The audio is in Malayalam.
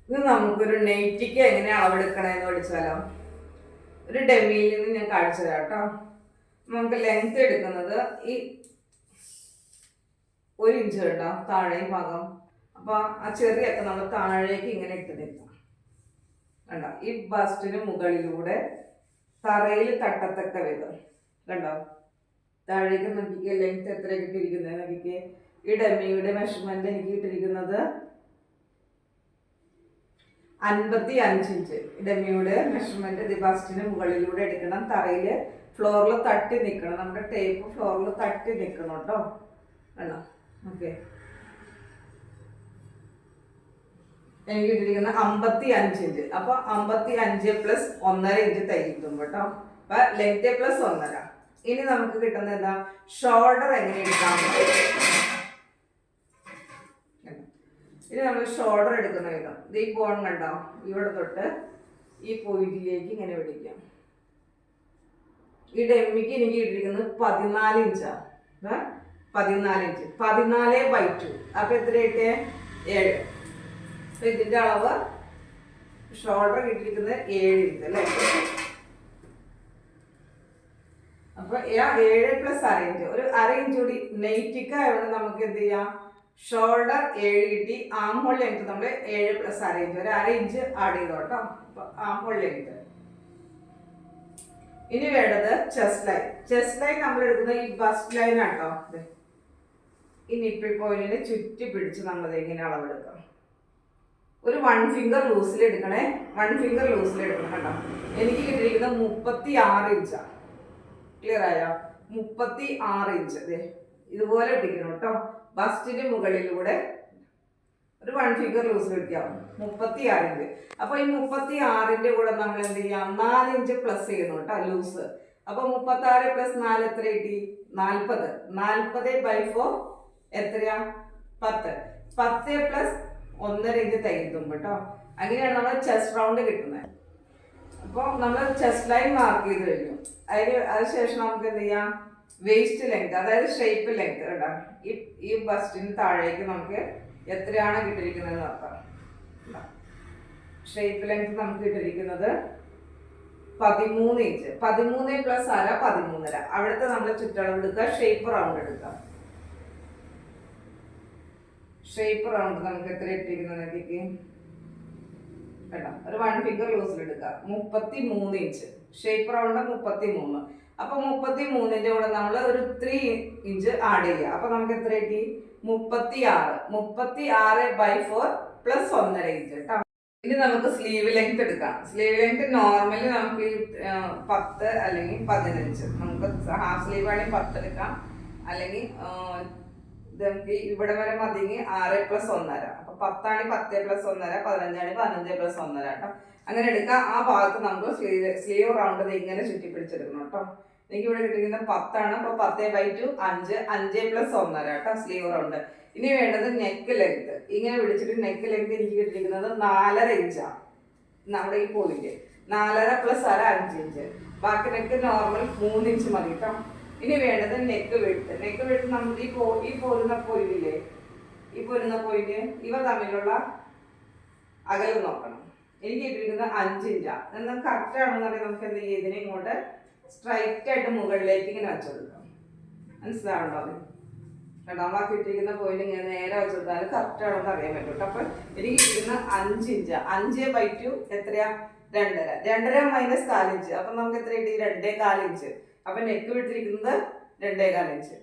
ഇത് നമുക്കൊരു നെറ്റിക്ക് എങ്ങനെ അളവെടുക്കണമെന്ന് പഠിച്ചാലോ? ഒരു ഡെമ്മിയിൽ നിന്ന് ഞാൻ കാണിച്ചു തരാം കേട്ടോ. നമുക്ക് ലെങ്ത് എടുക്കുന്നത് ഈ 1 ഇഞ്ച് കേട്ടോ, താഴെ ഭാഗം. അപ്പൊ ആ ചെറിയൊക്കെ നമ്മൾ താഴേക്ക് ഇങ്ങനെ ഇട്ട് നിൽക്കാം കണ്ടോ. ഈ ബസ്റ്റിന് മുകളിലൂടെ തറയിൽ തട്ടത്തക്ക വിധം കണ്ടോ. താഴേക്ക് നോക്കിക്കേ, ലെങ്ത് എത്ര കിട്ടിയിരിക്കുന്നത് നോക്കിക്കേ. ഈ ഡെമ്മിയുടെ മെഷർമെന്റ് എനിക്ക് കിട്ടിയിരിക്കുന്നത് 55 ഇഞ്ച്. ഡെമ്മിയുടെ മെഷർമെന്റ് ബസ്റ്റിന് മുകളിലൂടെ എടുക്കണം, തറയിൽ ഫ്ലോറിൽ തട്ടി നിൽക്കണം, നമ്മുടെ ടേപ്പ് ഫ്ലോറിൽ തട്ടി നിൽക്കണം കേട്ടോ. വേണം ഓക്കെ. എനിക്ക് കിട്ടിയിരിക്കുന്നത് 55 ഇഞ്ച്. അപ്പൊ 55 പ്ലസ് 1.5 ഇഞ്ച് തൈ കിട്ടും കേട്ടോ. അപ്പൊ ലെങ്ത് പ്ലസ് 1.5. ഇനി നമുക്ക് കിട്ടുന്നത് എന്താ, ഷോൾഡർ എങ്ങനെ എടുക്കാൻ പറ്റും. ഇനി നമ്മൾ ഷോൾഡർ എടുക്കുന്ന വിധം ഈ ബോൺ കണ്ടോ, ഇവിടെ തൊട്ട് ഈ പോയിന്റിലേക്ക് ഇങ്ങനെ പിടിക്കാം. ഈ ഡെമ്മിക്ക് എനിക്ക് കിട്ടിയിരിക്കുന്നത് 14 ഇഞ്ചാണ്. 14 ഇഞ്ച്, 14/2. അപ്പൊ എത്രയായിട്ട് 7. അപ്പൊ ഇതിന്റെ അളവ് ഷോൾഡർ കിട്ടിയിരിക്കുന്നത് 7 ഇഞ്ച് അല്ലേ. അപ്പൊ 7 പ്ലസ് 1/2 ഇഞ്ച്, ഒരു 1/2 ഇഞ്ച് കൂടി നെയ്റ്റിക്ക് ആയതുകൊണ്ട് നമുക്ക് എന്ത് ചെയ്യാം, ഷോൾഡർ 7 കിട്ടി. ആം ഹോൾ ലെങ്ത് നമ്മൾ 7 പ്ലസ് 1/2 ഇഞ്ച്, ഒരു 1/2 ഇഞ്ച് ആഡ് ചെയ്തോട്ടോ. അപ്പൊ ആം ഹോൾ ലെങ്ത്. ഇനി വേണ്ടത് ചെസ്റ്റ് ലൈൻ. ചെസ്റ്റ് ലൈൻ നമ്മൾ എടുക്കുന്നത് ഈ ബസ്റ്റ് ലൈൻ ആട്ടോ. ഈ നിപ്പിൾ പോയിന്റിനെ ചുറ്റി പിടിച്ച് നമ്മൾ ഇങ്ങനെ അളവെടുക്കാം. ഒരു 1 ഫിംഗർ ലൂസിൽ എടുക്കണേ, 1 ഫിംഗർ ലൂസിൽ എടുക്കണം കേട്ടോ. എനിക്ക് കിട്ടിയിരിക്കുന്നത് 36 ഇഞ്ചാണ്. ക്ലിയർ ആയോ? 36 ഇഞ്ച് ഇതുപോലെ പിടിക്കണം കേട്ടോ. ബസ്റ്റിന് മുകളിലൂടെ ഒരു 1 ഫിംഗർ ലൂസ് പിടിക്കാം, 36 ഇഞ്ച്. അപ്പൊ ഈ 36ന്റെ കൂടെ നമ്മൾ എന്ത് ചെയ്യാം, 4 ഇഞ്ച് പ്ലസ് ചെയ്യണം കേട്ടോ ലൂസ്. അപ്പൊ 36 പ്ലസ് 4 എത്ര കിട്ടി, 40. 40/4 എത്രയാ, 10. 10 പ്ലസ് 1.5 ഇഞ്ച് തയ്ക്കും കേട്ടോ. അങ്ങനെയാണ് നമ്മൾ ചെസ്റ്റ് റൗണ്ട് കിട്ടുന്നത്. അപ്പോൾ നമ്മൾ ചെസ്റ്റ് ലൈൻ മാർക്ക് ചെയ്ത് കഴിഞ്ഞു. അതിനുശേഷം നമുക്ക് എന്ത് ചെയ്യാം, വേസ്റ്റ് ലെങ്ത്, അതായത് ഷേപ്പ് ലെങ്ത് കേട്ടോ. ഈ ബസ്റ്റിന് താഴേക്ക് നമുക്ക് എത്രയാണ് കിട്ടിയിരിക്കുന്നത് നോക്കാം. ഷേപ്പ് ലെങ്ത് നമുക്ക് കിട്ടിയിരിക്കുന്നത് 13 ഇഞ്ച്. 13 പ്ലസ് 1/2 13.5. അവിടുത്തെ നമ്മൾ ചുറ്റളവ് എടുക്കുക, ഷേപ്പ് റൗണ്ട് എടുക്കാം. ഷേപ്പ് റൗണ്ട് നമുക്ക് എത്ര ഇട്ടിരിക്കുന്നത് കേട്ടോ, ഒരു 1 ഫിംഗർ ലൂസിൽ എടുക്കുക, 33 ഇഞ്ച്. Shape round 33. അപ്പൊ 33ന്റെ കൂടെ നമ്മൾ ഒരു 3 ഇഞ്ച് ആഡ് ചെയ്യുക. അപ്പൊ നമുക്ക് എത്ര കിട്ടി, 36. 36/4 പ്ലസ് 1.5 ഇഞ്ച് കേട്ടോ. ഇനി നമുക്ക് സ്ലീവ് ലെങ്ത് എടുക്കാം. സ്ലീവ് ലെങ്ത് നോർമലി നമുക്ക് 10 അല്ലെങ്കിൽ 15. നമുക്ക് ഹാഫ് സ്ലീവ് ആണെങ്കിൽ 10 എടുക്കാം, അല്ലെങ്കിൽ നമുക്ക് ഇവിടെ വരെ മതിയെങ്കിൽ 6 പ്ലസ് 1.5. അപ്പൊ 10 10 പ്ലസ് 1.5, 15 15 പ്ലസ് 1.5 കേട്ടോ. അങ്ങനെ എടുക്കാം. ആ ഭാഗത്ത് നമുക്ക് സ്ലീവ് റൗണ്ട് ഇങ്ങനെ ചുറ്റി പിടിച്ചെടുക്കണം കേട്ടോ. എനിക്ക് ഇവിടെ കിട്ടിയിരിക്കുന്നത് 10. അപ്പൊ 10/2 5, 5 പ്ലസ് 1.5 കേട്ടോ സ്ലീവ് റൗണ്ട്. ഇനി വേണ്ടത് നെക്ക് ലെങ്ത്. ഇങ്ങനെ പിടിച്ചിട്ട് നെക്ക് ലെങ്ത് എനിക്ക് കിട്ടിയിരിക്കുന്നത് 4.5 ഇഞ്ചാണ്. നമ്മുടെ ഈ പോയിന്റ് 4.5 പ്ലസ് 1/2 5 ഇഞ്ച്. ബാക്കി നെക്ക് നോർമൽ 3 ഇഞ്ച് മതി കേട്ടോ. ഇനി വേണ്ടത് നെക്ക് വെട്ട്. നെക്ക് വെട്ട് നമ്മൾ ഈ പോരുന്ന പോയിന്റില്ലേ, ഈ പോരുന്ന പോയിന്റ് ഇവ തമ്മിലുള്ള അകലം നോക്കണം. എനിക്ക് കിട്ടിയിരിക്കുന്നത് 5 ഇഞ്ചാണ്. എന്നാൽ കറക്റ്റ് ആണെന്ന് അറിയാം. നമുക്ക് എന്ത് ചെയ്യും, ഇതിനെ ഇങ്ങോട്ട് സ്ട്രൈറ്റ് ആയിട്ട് മുകളിലേക്ക് ഇങ്ങനെ വെച്ചെടുക്കാം. മനസ്സിലാവണ്ടോ? അത് കേട്ടോ, നമ്മളാ കിട്ടിയിരിക്കുന്ന പോയിന്റ് ഇങ്ങനെ നേരെ വെച്ചെടുത്താൽ കറക്റ്റ് ആണെന്ന് അറിയാൻ പറ്റും. അപ്പൊ എനിക്ക് കിട്ടുന്ന 5 ഇഞ്ചാണ്. 5/2 എത്രയാ, 2.5. 2.5 മൈനസ് 4 ഇഞ്ച്. അപ്പൊ നമുക്ക് എത്ര കിട്ടി, 2.25 ഇഞ്ച്. അപ്പൊ നെക്ക് വിട്ടിരിക്കുന്നത് 2.25 ഇഞ്ച്.